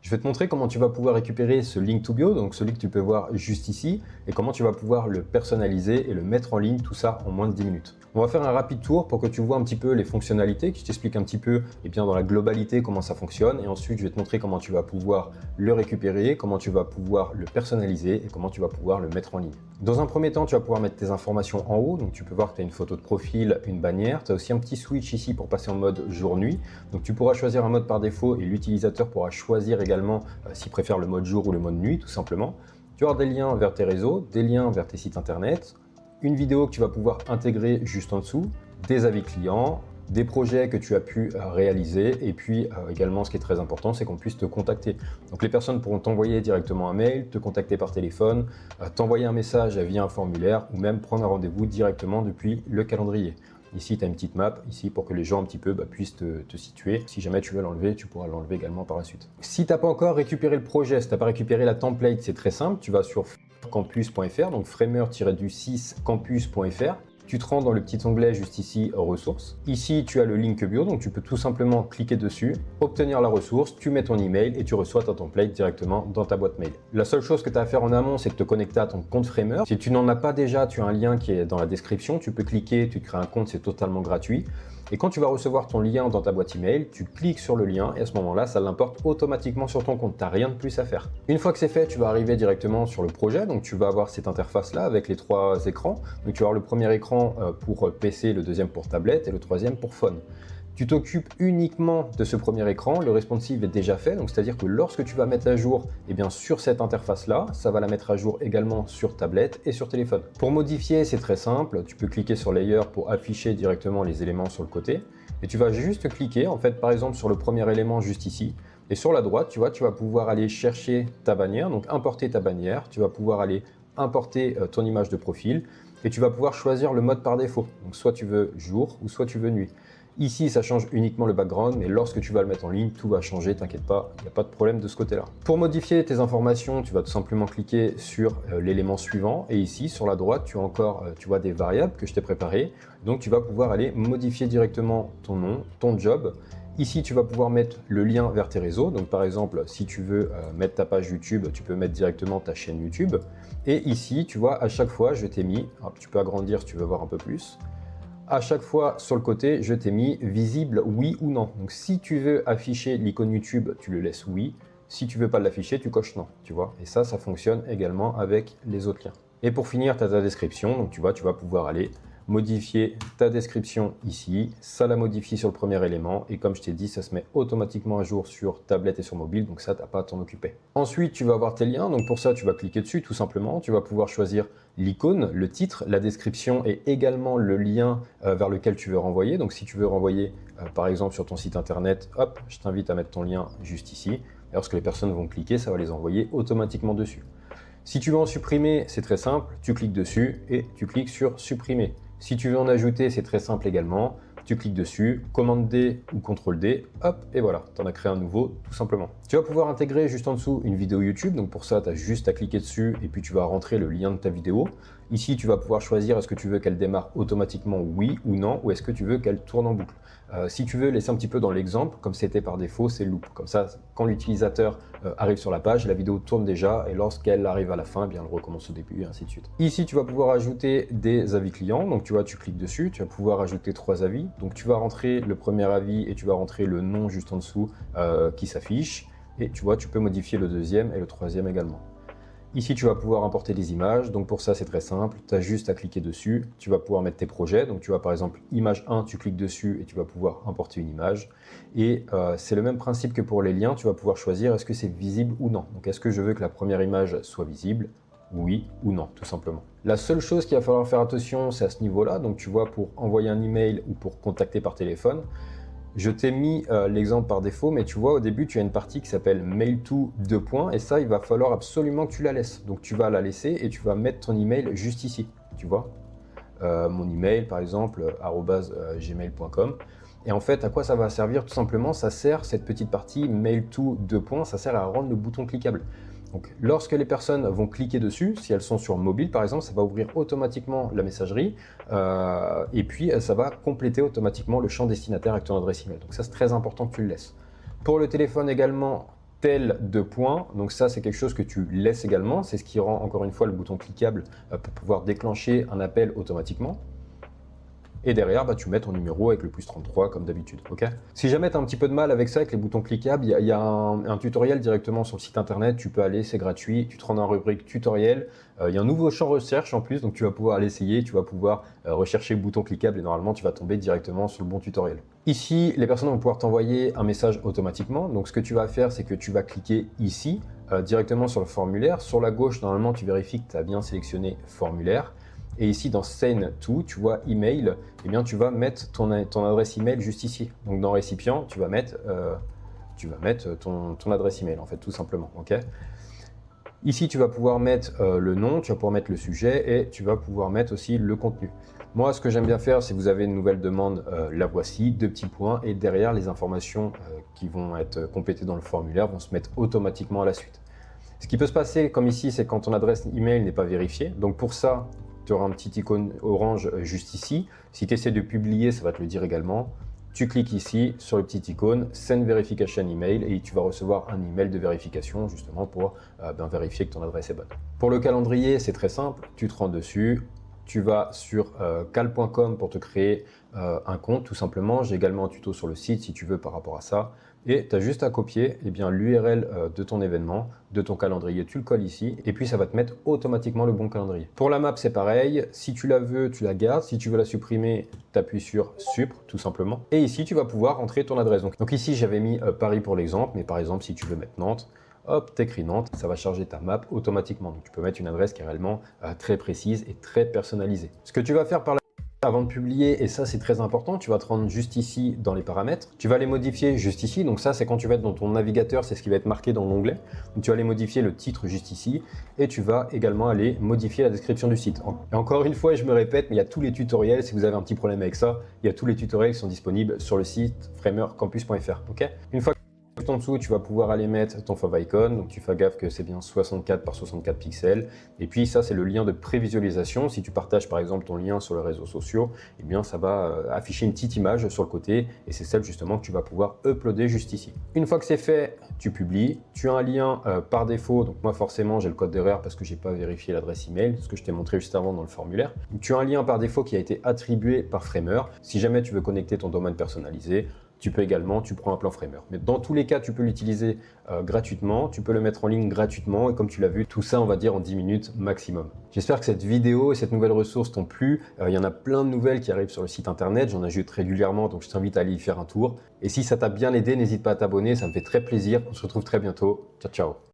Je vais te montrer comment tu vas pouvoir récupérer ce link to bio, donc celui que tu peux voir juste ici, et comment tu vas pouvoir le personnaliser et le mettre en ligne, tout ça en moins de 10 minutes. On va faire un rapide tour pour que tu vois un petit peu les fonctionnalités, que je t'explique un petit peu dans la globalité comment ça fonctionne, et ensuite je vais te montrer comment tu vas pouvoir le récupérer, comment tu vas pouvoir le personnaliser et comment tu vas pouvoir le mettre en ligne. Dans un premier temps, tu vas pouvoir mettre tes informations en haut, donc tu peux voir que tu as une photo de profil, une bannière, tu as aussi un petit switch ici pour passer en mode jour-nuit, donc tu pourras choisir un mode par défaut et l'utilisateur pourra choisir également s'il préfère le mode jour ou le mode nuit tout simplement. Tu auras des liens vers tes réseaux, des liens vers tes sites internet, une vidéo que tu vas pouvoir intégrer juste en dessous, des avis clients, des projets que tu as pu réaliser et puis également ce qui est très important c'est qu'on puisse te contacter. Donc les personnes pourront t'envoyer directement un mail, te contacter par téléphone, t'envoyer un message via un formulaire ou même prendre un rendez-vous directement depuis le calendrier. Ici, tu as une petite map ici pour que les gens un petit peu puissent te situer. Si jamais tu veux l'enlever, tu pourras l'enlever également par la suite. Si tu n'as pas encore récupéré le projet, si tu n'as pas récupéré la template, c'est très simple. Tu vas sur campus.fr, donc framer-du6campus.fr. Tu te rends dans le petit onglet juste ici, ressources. Ici, tu as le link bio, donc tu peux tout simplement cliquer dessus, obtenir la ressource, tu mets ton email et tu reçois ta template directement dans ta boîte mail. La seule chose que tu as à faire en amont, c'est de te connecter à ton compte Framer. Si tu n'en as pas déjà, tu as un lien qui est dans la description. Tu peux cliquer, tu te crées un compte, c'est totalement gratuit. Et quand tu vas recevoir ton lien dans ta boîte email, tu cliques sur le lien et à ce moment-là, ça l'importe automatiquement sur ton compte. Tu n'as rien de plus à faire. Une fois que c'est fait, tu vas arriver directement sur le projet. Donc, tu vas avoir cette interface-là avec les trois écrans. Donc, tu vas avoir le premier écran pour PC, le deuxième pour tablette et le troisième pour phone. Tu t'occupes uniquement de ce premier écran, le responsive est déjà fait, donc c'est-à-dire que lorsque tu vas mettre à jour sur cette interface-là, ça va la mettre à jour également sur tablette et sur téléphone. Pour modifier, c'est très simple, tu peux cliquer sur Layer pour afficher directement les éléments sur le côté, et tu vas juste cliquer, en fait, par exemple, sur le premier élément juste ici, et sur la droite, tu vois, tu vas pouvoir aller chercher ta bannière, donc importer ta bannière, tu vas pouvoir aller importer ton image de profil, et tu vas pouvoir choisir le mode par défaut, donc soit tu veux jour ou soit tu veux nuit. Ici, ça change uniquement le background, mais lorsque tu vas le mettre en ligne, tout va changer, t'inquiète pas, il n'y a pas de problème de ce côté-là. Pour modifier tes informations, tu vas tout simplement cliquer sur l'élément suivant, et ici, sur la droite, tu as encore des variables que je t'ai préparées, donc tu vas pouvoir aller modifier directement ton nom, ton job. Ici, tu vas pouvoir mettre le lien vers tes réseaux, donc par exemple, si tu veux mettre ta page YouTube, tu peux mettre directement ta chaîne YouTube, et ici, tu vois, à chaque fois, je t'ai mis, tu peux agrandir si tu veux voir un peu plus, à chaque fois, sur le côté, je t'ai mis visible oui ou non. Donc, si tu veux afficher l'icône YouTube, tu le laisses oui. Si tu veux pas l'afficher, tu coches non, tu vois. Et ça fonctionne également avec les autres liens. Et pour finir, tu as ta description. Donc, tu vas pouvoir aller modifier ta description ici. Ça la modifie sur le premier élément. Et comme je t'ai dit, ça se met automatiquement à jour sur tablette et sur mobile. Donc, ça, tu n'as pas à t'en occuper. Ensuite, tu vas avoir tes liens. Donc, pour ça, tu vas cliquer dessus tout simplement. Tu vas pouvoir choisir l'icône, le titre, la description et également le lien vers lequel tu veux renvoyer. Donc, si tu veux renvoyer, par exemple, sur ton site internet, hop, je t'invite à mettre ton lien juste ici. Et lorsque les personnes vont cliquer, ça va les envoyer automatiquement dessus. Si tu veux en supprimer, c'est très simple. Tu cliques dessus et tu cliques sur supprimer. Si tu veux en ajouter, c'est très simple également. Tu cliques dessus, commande D ou CTRL D, hop, et voilà, tu en as créé un nouveau tout simplement. Tu vas pouvoir intégrer juste en dessous une vidéo YouTube, donc pour ça, tu as juste à cliquer dessus et puis tu vas rentrer le lien de ta vidéo. Ici, tu vas pouvoir choisir est-ce que tu veux qu'elle démarre automatiquement oui ou non, ou est-ce que tu veux qu'elle tourne en boucle. Si tu veux laisser un petit peu dans l'exemple, comme c'était par défaut, c'est loop. Comme ça, quand l'utilisateur arrive sur la page, la vidéo tourne déjà et lorsqu'elle arrive à la fin, elle recommence au début et ainsi de suite. Ici, tu vas pouvoir ajouter des avis clients. Donc, tu cliques dessus, tu vas pouvoir ajouter 3 avis. Donc, tu vas rentrer le premier avis et tu vas rentrer le nom juste en dessous qui s'affiche. Et tu peux modifier le deuxième et le troisième également. Ici, tu vas pouvoir importer des images. Donc, pour ça, c'est très simple. Tu as juste à cliquer dessus. Tu vas pouvoir mettre tes projets. Donc, tu vas par exemple, image 1, tu cliques dessus et tu vas pouvoir importer une image. Et c'est le même principe que pour les liens. Tu vas pouvoir choisir est-ce que c'est visible ou non. Donc, est-ce que je veux que la première image soit visible? Oui ou non, tout simplement. La seule chose qu'il va falloir faire attention, c'est à ce niveau-là. Donc, tu vois, pour envoyer un email ou pour contacter par téléphone, je t'ai mis l'exemple par défaut, mais tu vois, au début, tu as une partie qui s'appelle mail to : et ça, il va falloir absolument que tu la laisses. Donc, tu vas la laisser et tu vas mettre ton email juste ici, tu vois. Mon email, par exemple, @gmail.com. Et en fait, à quoi ça va servir? Tout simplement, ça sert, cette petite partie mail to : ça sert à rendre le bouton cliquable. Donc, lorsque les personnes vont cliquer dessus, si elles sont sur mobile par exemple, ça va ouvrir automatiquement la messagerie et puis ça va compléter automatiquement le champ destinataire avec ton adresse email. Donc ça, c'est très important que tu le laisses. Pour le téléphone également, tel deux points. Donc ça, c'est quelque chose que tu laisses également. C'est ce qui rend encore une fois le bouton cliquable pour pouvoir déclencher un appel automatiquement. Et derrière, tu mets ton numéro avec le +33 comme d'habitude. Ok. Si jamais tu as un petit peu de mal avec ça, avec les boutons cliquables, il y a un tutoriel directement sur le site internet. Tu peux aller, c'est gratuit. Tu te rends dans la rubrique tutoriel. Il y a un nouveau champ recherche en plus, donc tu vas pouvoir aller essayer. Tu vas pouvoir rechercher le bouton cliquable et normalement, tu vas tomber directement sur le bon tutoriel. Ici, les personnes vont pouvoir t'envoyer un message automatiquement. Donc ce que tu vas faire, c'est que tu vas cliquer ici directement sur le formulaire. Sur la gauche, normalement, tu vérifies que tu as bien sélectionné formulaire. Et ici, dans Send to, tu vois email, eh bien, tu vas mettre ton adresse email juste ici. Donc, dans récipient, tu vas mettre ton adresse email, en fait, tout simplement. Ok. Ici, tu vas pouvoir mettre le nom, tu vas pouvoir mettre le sujet et tu vas pouvoir mettre aussi le contenu. Moi, ce que j'aime bien faire, c'est que vous avez une nouvelle demande, la voici, 2 petits points, et derrière, les informations qui vont être complétées dans le formulaire vont se mettre automatiquement à la suite. Ce qui peut se passer, comme ici, c'est quand ton adresse email n'est pas vérifiée. Donc, pour ça, tu auras un petit icône orange juste ici. Si tu essaies de publier, ça va te le dire également. Tu cliques ici sur le petit icône Send Verification Email et tu vas recevoir un email de vérification justement pour vérifier que ton adresse est bonne. Pour le calendrier, c'est très simple. Tu te rends dessus. Tu vas sur cal.com pour te créer un compte tout simplement. J'ai également un tuto sur le site si tu veux par rapport à ça. Et tu as juste à copier l'URL de ton événement, de ton calendrier, tu le colles ici et puis ça va te mettre automatiquement le bon calendrier. Pour la map, c'est pareil. Si tu la veux, tu la gardes. Si tu veux la supprimer, tu appuies sur Supr tout simplement. Et ici, tu vas pouvoir rentrer ton adresse. Donc ici, j'avais mis Paris pour l'exemple, mais par exemple, si tu veux mettre Nantes, hop, t'écris Nantes, ça va charger ta map automatiquement. Donc tu peux mettre une adresse qui est réellement très précise et très personnalisée. Ce que tu vas faire par la avant de publier, et ça c'est très important, tu vas te rendre juste ici dans les paramètres. Tu vas les modifier juste ici, donc ça c'est quand tu vas être dans ton navigateur, c'est ce qui va être marqué dans l'onglet. Donc tu vas aller modifier le titre juste ici, et tu vas également aller modifier la description du site. Et encore une fois, je me répète, mais il y a tous les tutoriels, si vous avez un petit problème avec ça, il y a tous les tutoriels qui sont disponibles sur le site framercampus.fr. Ok. Une fois en dessous, tu vas pouvoir aller mettre ton favicon, donc tu fais gaffe que c'est bien 64 par 64 pixels. Et puis ça, c'est le lien de prévisualisation. Si tu partages par exemple ton lien sur les réseaux sociaux, eh bien ça va afficher une petite image sur le côté et c'est celle justement que tu vas pouvoir uploader juste ici. Une fois que c'est fait, tu publies. Tu as un lien par défaut, donc moi forcément j'ai le code d'erreur parce que j'ai pas vérifié l'adresse email, ce que je t'ai montré juste avant dans le formulaire. Donc, tu as un lien par défaut qui a été attribué par Framer. Si jamais tu veux connecter ton domaine personnalisé, tu peux également, tu prends un plan Framer. Mais dans tous les cas, tu peux l'utiliser gratuitement, tu peux le mettre en ligne gratuitement et comme tu l'as vu, tout ça, on va dire en 10 minutes maximum. J'espère que cette vidéo et cette nouvelle ressource t'ont plu. Il y en a plein de nouvelles qui arrivent sur le site internet, j'en ajoute régulièrement, donc je t'invite à aller y faire un tour. Et si ça t'a bien aidé, n'hésite pas à t'abonner, ça me fait très plaisir. On se retrouve très bientôt. Ciao, ciao.